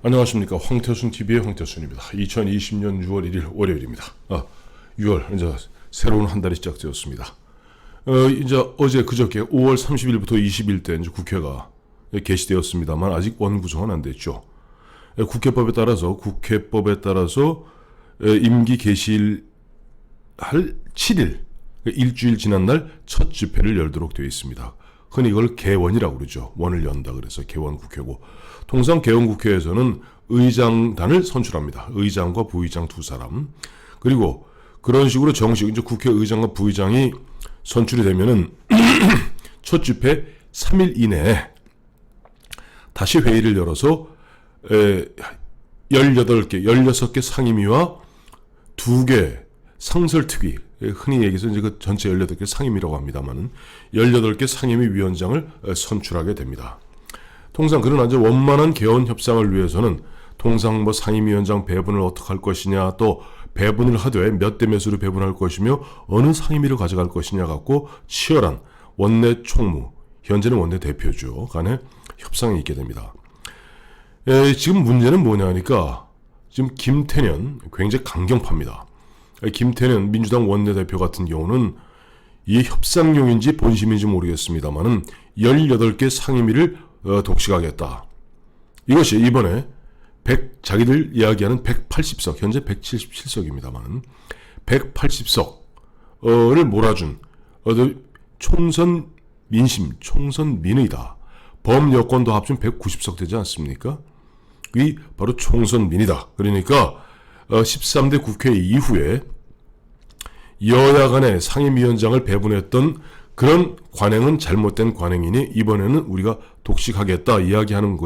안녕하십니까. 황태순TV의 황태순입니다. 2020년 6월 1일 월요일입니다. 6월 이제 새로운 한 달이 시작되었습니다. 이제 어제 그저께 5월 30일부터 20일 때 이제 국회가 개시되었습니다만 아직 원구성은 안 됐죠. 국회법에 따라서 임기 개시할 7일, 일주일 지난 날 첫 집회를 열도록 되어 있습니다. 흔히 이걸 개원이라고 그러죠. 원을 연다 그래서 개원국회고, 통상 개원국회에서는 의장단을 선출합니다. 의장과 부의장 두 사람. 그리고 그런 식으로 정식 이제 국회의장과 부의장이 선출이 되면은 첫 집회 3일 이내에 다시 회의를 열어서 16개 상임위와 2개 상설특위, 흔히 얘기해서 이제 그 전체 18개 상임위라고 합니다만 18개 상임위 위원장을 선출하게 됩니다. 통상 그러나 이제 원만한 개헌 협상을 위해서는 통상 뭐 상임위원장 배분을 어떻게 할 것이냐, 또 배분을 하되 몇 대 몇으로 배분할 것이며 어느 상임위를 가져갈 것이냐 갖고 치열한 원내 총무, 현재는 원내 대표죠, 간의 협상이 있게 됩니다. 지금 문제는 뭐냐 하니까 지금 김태년 굉장히 강경파입니다. 김태년 민주당 원내대표 같은 경우는 이게 협상용인지 본심인지 모르겠습니다만은 18개 상임위를 독식하겠다. 이것이 이번에 자기들 이야기하는 180석, 현재 177석입니다만 180석을 몰아준 총선 민심, 총선 민의다. 범여권도 합치면 190석 되지 않습니까? 이 바로 총선 민의다. 그러니까 13대 국회 이후에 여야 간의 상임위원장을 배분했던 그런 관행은 잘못된 관행이니 이번에는 우리가 독식하겠다 이야기하는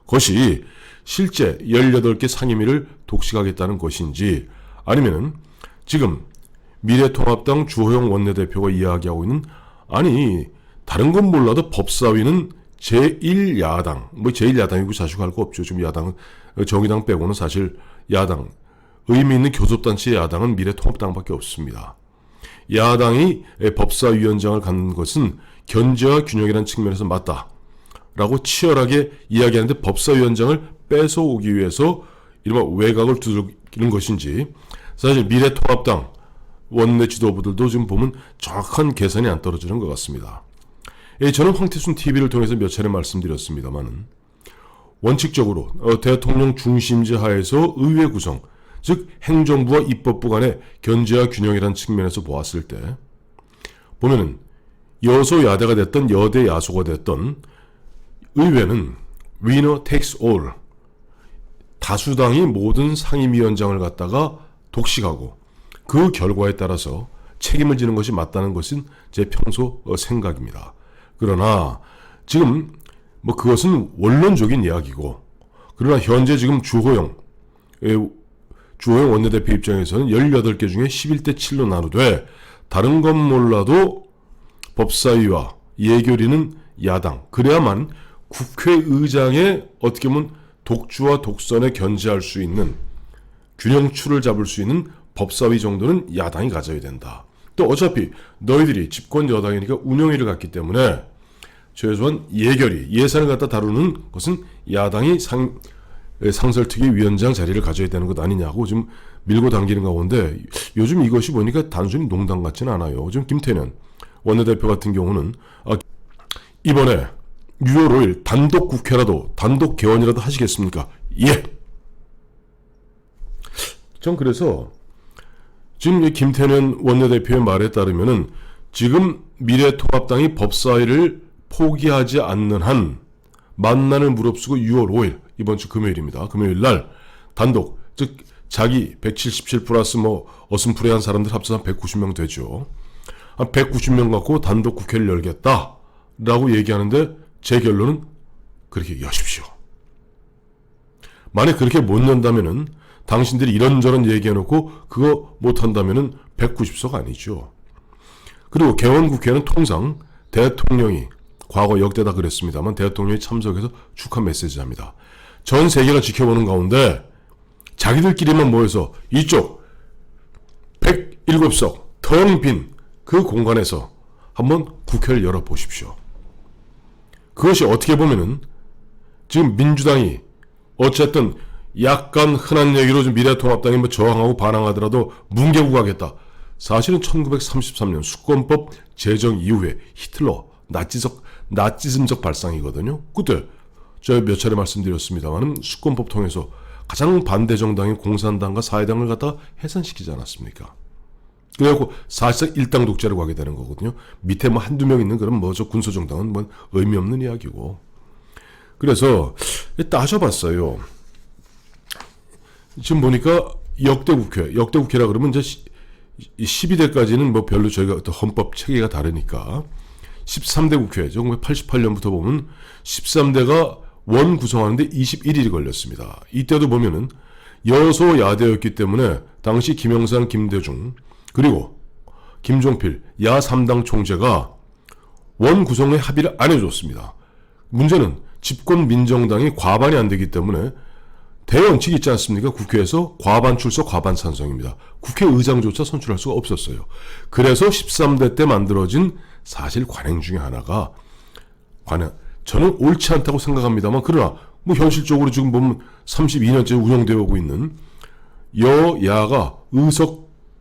것이 실제 18개 상임위를 독식하겠다는 것인지, 아니면은 지금 미래통합당 주호영 원내대표가 이야기하고 있는, 아니 다른 건 몰라도 법사위는 제1야당, 뭐 제1야당이고 자식할 거 없죠. 지금 야당은 정의당 빼고는 사실 야당, 의미 있는 교섭단체 야당은 미래통합당밖에 없습니다. 야당이 법사위원장을 갖는 것은 견제와 균형이라는 측면에서 맞다라고 치열하게 이야기하는데, 법사위원장을 뺏어오기 위해서 이른바 외곽을 두들기는 것인지, 사실 미래통합당 원내 지도부들도 지금 보면 정확한 계산이 안 떨어지는 것 같습니다. 저는 황태순TV를 통해서 몇 차례 말씀드렸습니다만, 원칙적으로 대통령 중심제 하에서 의회 구성, 즉 행정부와 입법부 간의 견제와 균형이라는 측면에서 보았을 때 보면은 여소야대가 됐던 여대 야소가 됐던 의회는 winner takes all, 다수당이 모든 상임위원장을 갖다가 독식하고 그 결과에 따라서 책임을 지는 것이 맞다는 것은 제 평소 생각입니다. 그러나 지금 뭐 그것은 원론적인 이야기고, 그러나 현재 지금 주호영 원내대표 입장에서는 18개 중에 11대 7로 나누되 다른 건 몰라도 법사위와 예결위는 야당, 그래야만 국회의장의 어떻게 보면 독주와 독선에 견제할 수 있는, 균형추를 잡을 수 있는 법사위 정도는 야당이 가져야 된다. 또 어차피 너희들이 집권 여당이니까 운영위를 갖기 때문에 최소한 예결위, 예산을 갖다 다루는 것은 야당이 상설특위 위원장 자리를 가져야 되는 것 아니냐고 지금 밀고 당기는 가운데, 요즘 이것이 보니까 단순히 농담 같지는 않아요. 지금 김태년 원내대표 같은 경우는 이번에 6월 5일 단독 국회라도, 단독 개원이라도 하시겠습니까? 예! 전 그래서 지금 김태년 원내대표의 말에 따르면은 지금 미래통합당이 법사위를 포기하지 않는 한 만난을 무릅쓰고 6월 5일, 이번 주 금요일입니다. 금요일 날 단독, 즉 자기 177 플러스 뭐 어슴푸레한 사람들 합쳐서 한 190명 되죠. 한 190명 갖고 단독 국회를 열겠다라고 얘기하는데, 제 결론은 그렇게 여십시오. 만약 그렇게 못 연다면은, 당신들이 이런저런 얘기해놓고 그거 못한다면은 190석 아니죠. 그리고 개원국회는 통상 대통령이, 과거 역대 다 그랬습니다만 대통령이 참석해서 축하 메시지 합니다. 전 세계가 지켜보는 가운데 자기들끼리만 모여서 이쪽 107석 텅 빈 그 공간에서 한번 국회를 열어보십시오. 그것이 어떻게 보면은 지금 민주당이 어쨌든 약간 흔한 얘기로 좀 미래통합당이 뭐 저항하고 반항하더라도 뭉개고 가겠다. 사실은 1933년 수권법 제정 이후에 히틀러 나치즘적 발상이거든요. 그때 제가 몇 차례 말씀드렸습니다만 수권법 통해서 가장 반대 정당인 공산당과 사회당을 갖다가 해산시키지 않았습니까? 그래갖고 사실상 일당 독재로 가게 되는 거거든요. 밑에 뭐 한두 명 있는 그런 저 군소정당은 뭐 의미 없는 이야기고. 그래서 따져봤어요. 지금 보니까 역대국회라 그러면 이제 12대까지는 뭐 별로 저희가 또 헌법 체계가 다르니까 13대 국회 1988년부터 보면 13대가 원 구성하는데 21일이 걸렸습니다. 이때도 보면은 여소야대였기 때문에 당시 김영삼, 김대중 그리고 김종필 야 3당 총재가 원 구성에 합의를 안 해줬습니다. 문제는 집권 민정당이 과반이 안 되기 때문에 대원칙 있지 않습니까? 국회에서 과반 출석 과반 찬성입니다. 국회의장조차 선출할 수가 없었어요. 그래서 13대 때 만들어진 사실 관행 중에 하나가 저는 옳지 않다고 생각합니다만 그러나 뭐 현실적으로 지금 보면 32년째 운영되어 오고 있는 여야가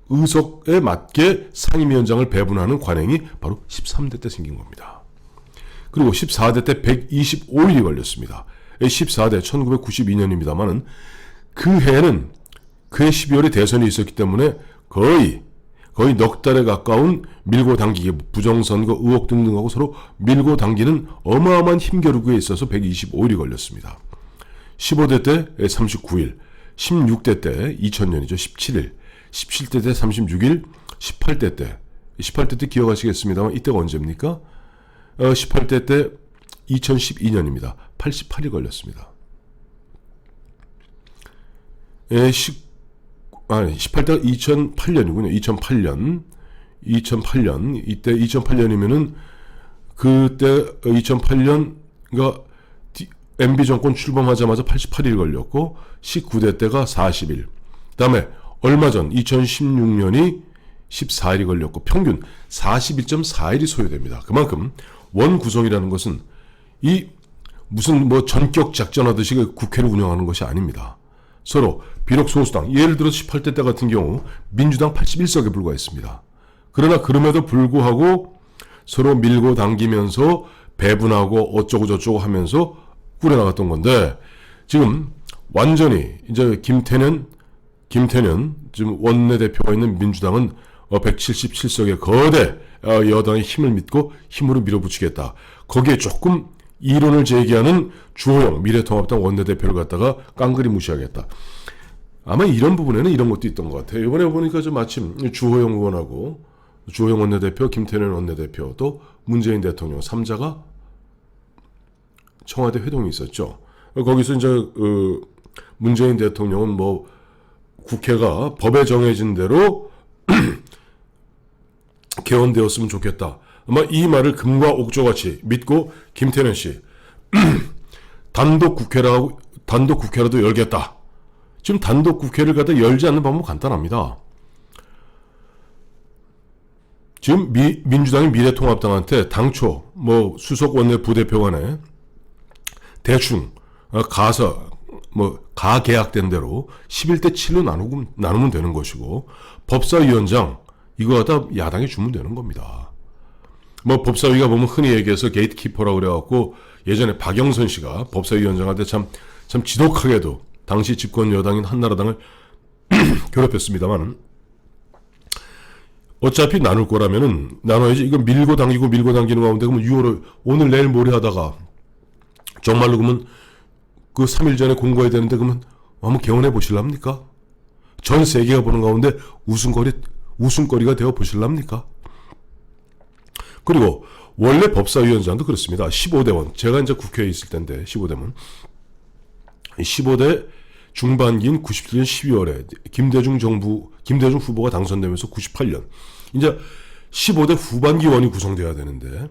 의석에 맞게 상임위원장을 배분하는 관행이 바로 13대 때 생긴 겁니다. 그리고 14대 때 125일이 걸렸습니다. 14대 1992년입니다만은 그 해에는 그해 12월에 대선이 있었기 때문에 거의 넉 달에 가까운 밀고 당기기, 부정선거 의혹 등등하고 서로 밀고 당기는 어마어마한 힘겨루기에 있어서 125일이 걸렸습니다. 15대 때 39일, 16대 때 2000년이죠. 17일, 17대 때 36일, 18대 때 기억하시겠습니다만 이때가 언제입니까? 18대 때 2012년입니다. 88일 걸렸습니다. 18대가 2008년이군요. 2008년. 이때 2008년이면은 그때 2008년가 MB 정권 출범하자마자 88일 걸렸고 19대 때가 40일. 그다음에 얼마 전 2016년이 14일이 걸렸고 평균 41.4일이 소요됩니다. 그만큼 원 구성이라는 것은 이 무슨 뭐 전격 작전하듯이 국회를 운영하는 것이 아닙니다. 서로 비록 소수당 예를 들어서 18대 때 같은 경우 민주당 81석에 불과했습니다. 그러나 그럼에도 불구하고 서로 밀고 당기면서 배분하고 어쩌고 저쩌고 하면서 꾸려나갔던 건데 지금 완전히 이제 김태년 지금 원내대표가 있는 민주당은 177석의 거대 여당의 힘을 믿고 힘으로 밀어붙이겠다. 거기에 조금 이론을 제기하는 주호영 미래통합당 원내대표를 갖다가 깡그리 무시하겠다. 아마 이런 부분에는 이런 것도 있던 것 같아요. 이번에 보니까 좀 마침 주호영 의원하고 주호영 원내대표, 김태년 원내대표 또 문재인 대통령 3자가 청와대 회동이 있었죠. 거기서 이제 문재인 대통령은 뭐 국회가 법에 정해진 대로 개원되었으면 좋겠다. 아마 이 말을 금과 옥조같이 믿고 김태년 씨 단독 국회라도 열겠다. 지금 단독 국회를 갖다 열지 않는 방법은 간단합니다. 지금 민주당이 미래통합당한테 당초 뭐 수석 원내 부대표 간에 대충 가계약된 대로 11대 7로 나누면 되는 것이고 법사위원장 이거 갖다 야당이 주면 되는 겁니다. 뭐 법사위가 보면 흔히 얘기해서 게이트키퍼라고 그래갖고 예전에 박영선 씨가 법사위원장한테 참 지독하게도 당시 집권 여당인 한나라당을 괴롭혔습니다만 어차피 나눌 거라면은 나눠야지. 이거 밀고 당기는 가운데 그러면 6월을 오늘 내일 모레 하다가 정말로 그러면 그 3일 전에 공고해야 되는데 그러면 한번 개원해 보실랍니까? 전 세계가 보는 가운데 웃음거리가 되어 보실랍니까? 그리고 원래 법사위원장도 그렇습니다. 15대원. 제가 이제 국회에 있을 때인데 15대원. 15대 중반기인 97년 12월에 김대중 후보가 당선되면서 98년. 이제 15대 후반기 원이 구성돼야 되는데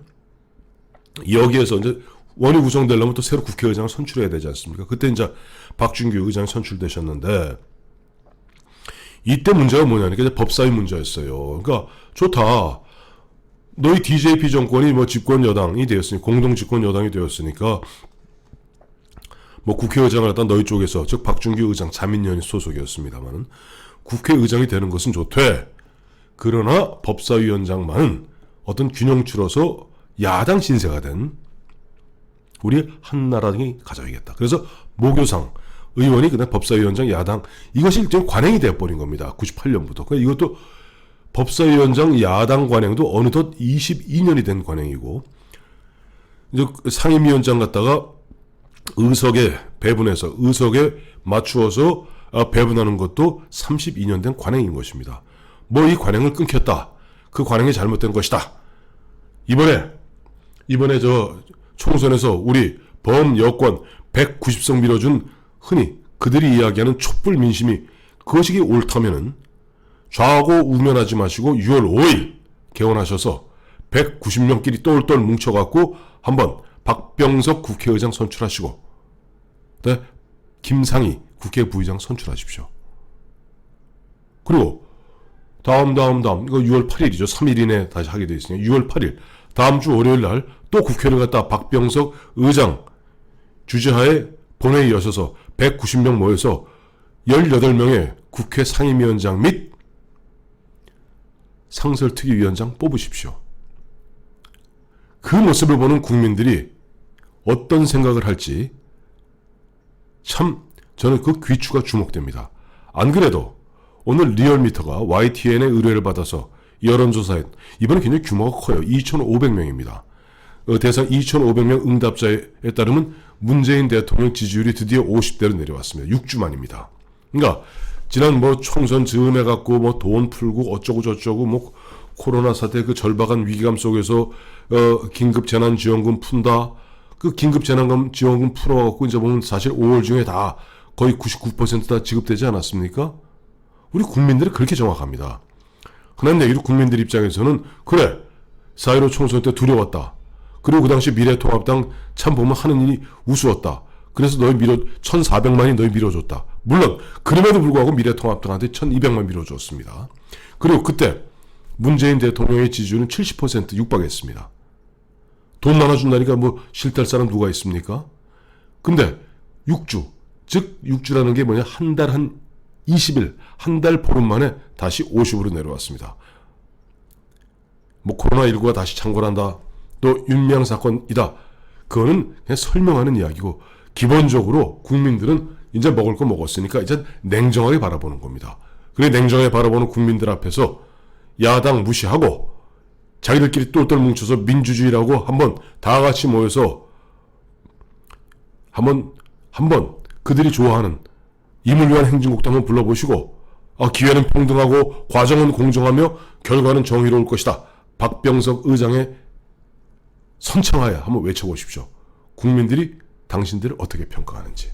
여기에서 이제 원이 구성되려면 또 새로 국회의장을 선출해야 되지 않습니까? 그때 이제 박준규 의장이 선출되셨는데 이때 문제가 뭐냐니까 이제 법사위 문제였어요. 그러니까 좋다. 너희 DJP 정권이 뭐 집권 여당이 되었으니 공동 집권 여당이 되었으니까 뭐 국회의장을 갖다 너희 쪽에서, 즉 박준규 의장 자민련이 소속이었습니다만은 국회의장이 되는 것은 좋대. 그러나 법사위원장만은 어떤 균형추로서 야당 신세가 된 우리 한나라당이 가져야겠다. 그래서 모교상 의원이 그냥 법사위원장 야당, 이것이 일종의 관행이 되어버린 겁니다. 98년부터. 그러니까 이것도 법사위원장 야당 관행도 어느덧 22년이 된 관행이고, 이제 상임위원장 갖다가 의석에 배분해서 의석에 맞추어서 배분하는 것도 32년 된 관행인 것입니다. 뭐 이 관행을 끊겼다. 그 관행이 잘못된 것이다. 이번에 저 총선에서 우리 범여권 190석 밀어준 흔히 그들이 이야기하는 촛불 민심이 그것이 옳다면은 좌고 우면하지 마시고 6월 5일 개원하셔서 190명끼리 똘똘 뭉쳐갖고 한번 박병석 국회의장 선출하시고, 네, 김상희 국회 부의장 선출하십시오. 그리고 다음 이거 6월 8일이죠. 3일 이내 다시 하게 돼 있으니까 6월 8일 다음 주 월요일 날 또 국회를 갖다 박병석 의장 주재하에 본회의 여셔서 190명 모여서 18명의 국회 상임위원장 및 상설특위위원장 뽑으십시오. 그 모습을 보는 국민들이 어떤 생각을 할지 참 저는 그 귀추가 주목됩니다. 안 그래도 오늘 리얼미터가 YTN의 의뢰를 받아서 여론조사에, 이번에 굉장히 규모가 커요. 2,500명입니다. 대상 2,500명 응답자에 따르면 문재인 대통령 지지율이 드디어 50대로 내려왔습니다. 6주 만입니다. 그러니까 지난 뭐 총선 즈음해 갖고 뭐 돈 풀고 어쩌고 저쩌고 뭐 코로나 사태 그 절박한 위기감 속에서 긴급 재난지원금 푼다. 그 긴급 재난지원금 풀어갖고 이제 보면 사실 5월 중에 다 거의 99% 다 지급되지 않았습니까? 우리 국민들은 그렇게 정확합니다. 흔한 얘기로 국민들 입장에서는 그래 4.15 총선 때 두려웠다. 그리고 그 당시 미래통합당 참 보면 하는 일이 우스웠다. 그래서 1,400만이 너희 밀어줬다. 물론 그럼에도 불구하고 미래통합당한테 1,200만 밀어줬습니다. 그리고 그때 문재인 대통령의 지지율은 70% 육박했습니다. 돈 나눠준다니까 뭐 싫다할 사람 누가 있습니까? 근데 6주, 즉 6주라는 게 뭐냐, 한 달 한 20일, 한 달 보름 만에 다시 50으로 내려왔습니다. 뭐 코로나19가 다시 창궐한다, 또 윤미향 사건이다, 그거는 그냥 설명하는 이야기고, 기본적으로 국민들은 이제 먹을 거 먹었으니까 이제 냉정하게 바라보는 겁니다. 그래 냉정하게 바라보는 국민들 앞에서 야당 무시하고 자기들끼리 똘똘 뭉쳐서 민주주의라고 한번 다 같이 모여서 한번 그들이 좋아하는 임을 위한 행진곡도 한번 불러보시고, 기회는 평등하고 과정은 공정하며 결과는 정의로울 것이다. 박병석 의장의 선창하에 한번 외쳐보십시오. 국민들이 당신들을 어떻게 평가하는지.